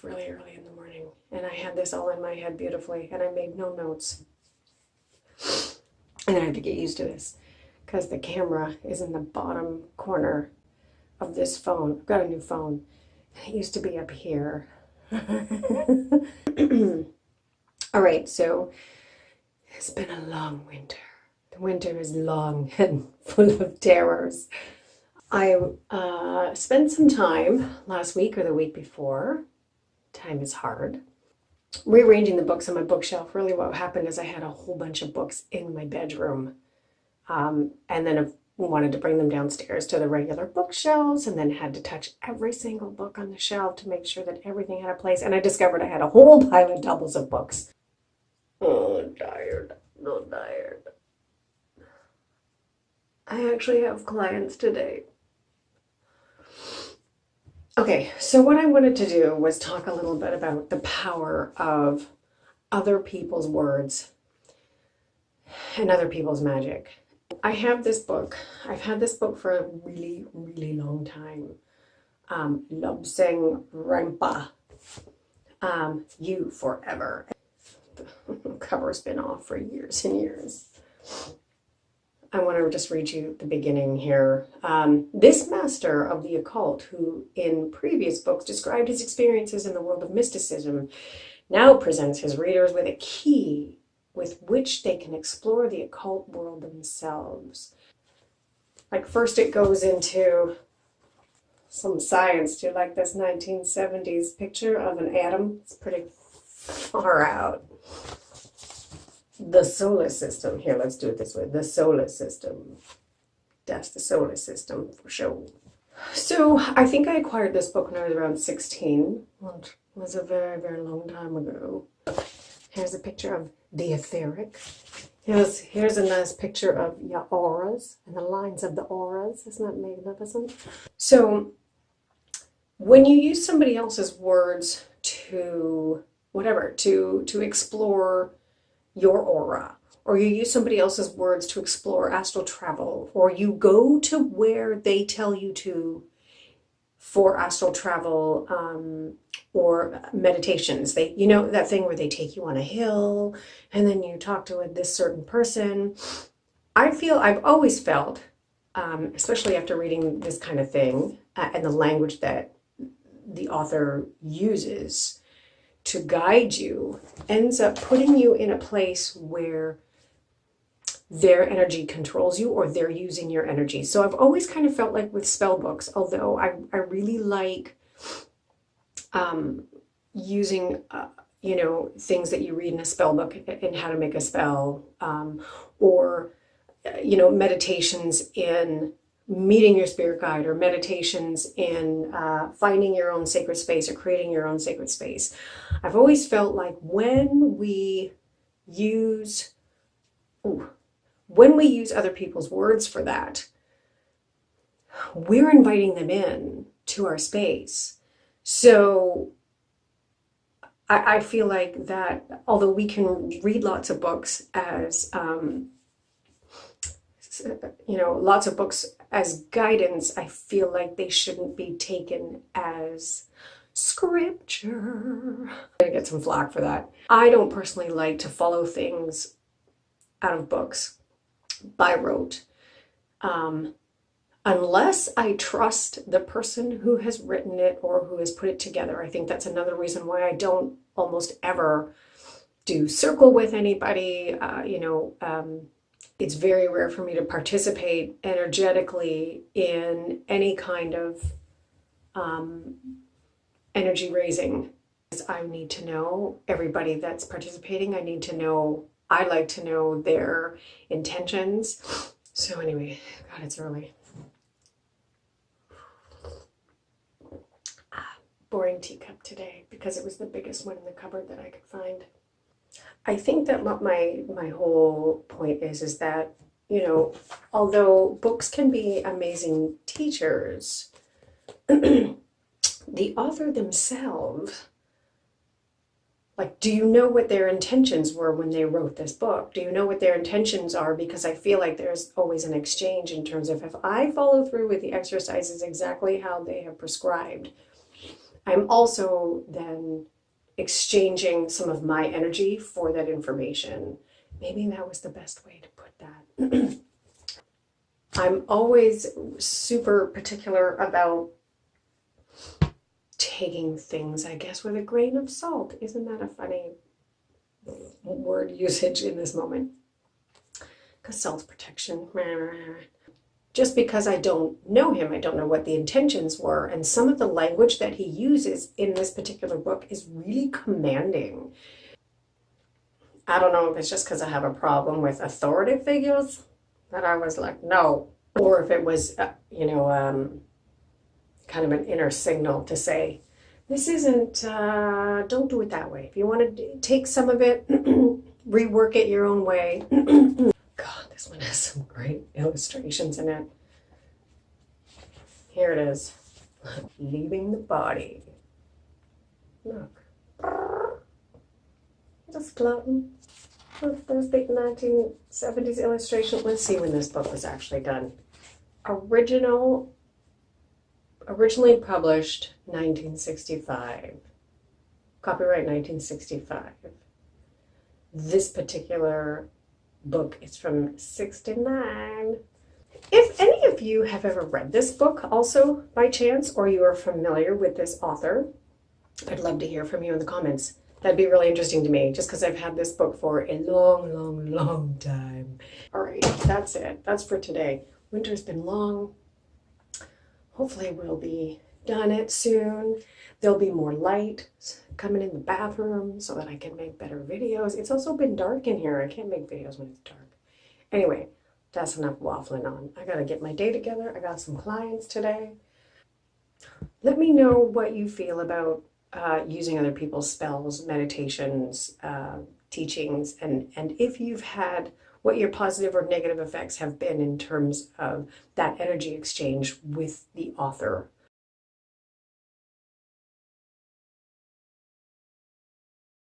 really early in the morning, and I had this all in my head beautifully, and I made no notes. And then I had to get used to this because the camera is in the bottom corner of this phone. I've got a new phone. It used to be up here. All right, so it's been a long winter. The winter is long and full of terrors. I spent some time last week or the week before, time is hard, rearranging the books on my bookshelf. Really what happened is I had a whole bunch of books in my bedroom, and then I wanted to bring them downstairs to the regular bookshelves, and then had to touch every single book on the shelf to make sure that everything had a place. And I discovered I had a whole pile of doubles of books. Oh, I'm tired. So tired. I actually have clients today. Okay, so what I wanted to do was talk a little bit about the power of other people's words and other people's magic. I have this book. I've had this book for a really, really long time. Lobsang Rampa. You Forever. The cover's been off for years and years. I want to just read you the beginning here. This master of the occult, who in previous books described his experiences in the world of mysticism, now presents his readers with a key with which they can explore the occult world themselves. Like first it goes into some science. Do you like this 1970s picture of an atom? It's pretty far out. The solar system. Here, let's do it this way. The solar system. That's the solar system for sure. So I think I acquired this book when I was around 16. Which was a very, very long time ago. Here's a picture of the etheric. Here's a nice picture of your auras and the lines of the auras. Isn't that magnificent? So when you use somebody else's words to explore your aura, or you use somebody else's words to explore astral travel, or you go to where they tell you to for astral travel, or meditations. That thing where they take you on a hill and then you talk to this certain person. I've always felt, especially after reading this kind of thing, and the language that the author uses to guide you, ends up putting you in a place where their energy controls you, or they're using your energy. So I've always kind of felt like with spell books, although I really like using things that you read in a spell book and how to make a spell, or meditations in meeting your spirit guide, or meditations in finding your own sacred space, or creating your own sacred space. I've always felt like when we use other people's words for that, we're inviting them in to our space. So I feel like that, although we can read lots of books as lots of books as guidance, I feel like they shouldn't be taken as scripture. I'm gonna get some flack for that. I don't personally like to follow things out of books by rote, unless I trust the person who has written it or who has put it together. I think that's another reason why I don't almost ever do circle with anybody. It's very rare for me to participate energetically in any kind of energy raising. I need to know everybody that's participating. I like to know their intentions. So anyway, God, it's early. Boring teacup today because it was the biggest one in the cupboard that I could find. I think that what my whole point is that, although books can be amazing teachers, the author themselves, do you know what their intentions were when they wrote this book? Do you know what their intentions are? Because I feel like there's always an exchange in terms of, if I follow through with the exercises exactly how they have prescribed, I'm also then exchanging some of my energy for that information. Maybe that was the best way to put that. I'm always super particular about taking things, I guess, with a grain of salt. Isn't that a funny word usage in this moment? Because salt's protection. Just because I don't know him, I don't know what the intentions were. And some of the language that he uses in this particular book is really commanding. I don't know if it's just because I have a problem with authority figures that I was like, no. Or if it was, kind of an inner signal to say, this isn't, don't do it that way. If you want to take some of it, rework it your own way. God, this one has some great illustrations in it. Here it is. Leaving the body. Look. Just floating. Look, there's the 1970s illustration. Let's see when this book was actually done. Originally published 1965. Copyright 1965. This particular book is from 69. If any of you have ever read this book also by chance, or you are familiar with this author, I'd love to hear from you in the comments. That'd be really interesting to me, just because I've had this book for a long, long time. All right, that's it. That's for today. Winter's been long. Hopefully we'll be done it soon. There'll be more light coming in the bathroom so that I can make better videos. It's also been dark in here. I can't make videos when it's dark. Anyway, that's enough waffling on. I gotta get my day together. I got some clients today. Let me know what you feel about using other people's spells, meditations, teachings, and if you've had what your positive or negative effects have been in terms of that energy exchange with the author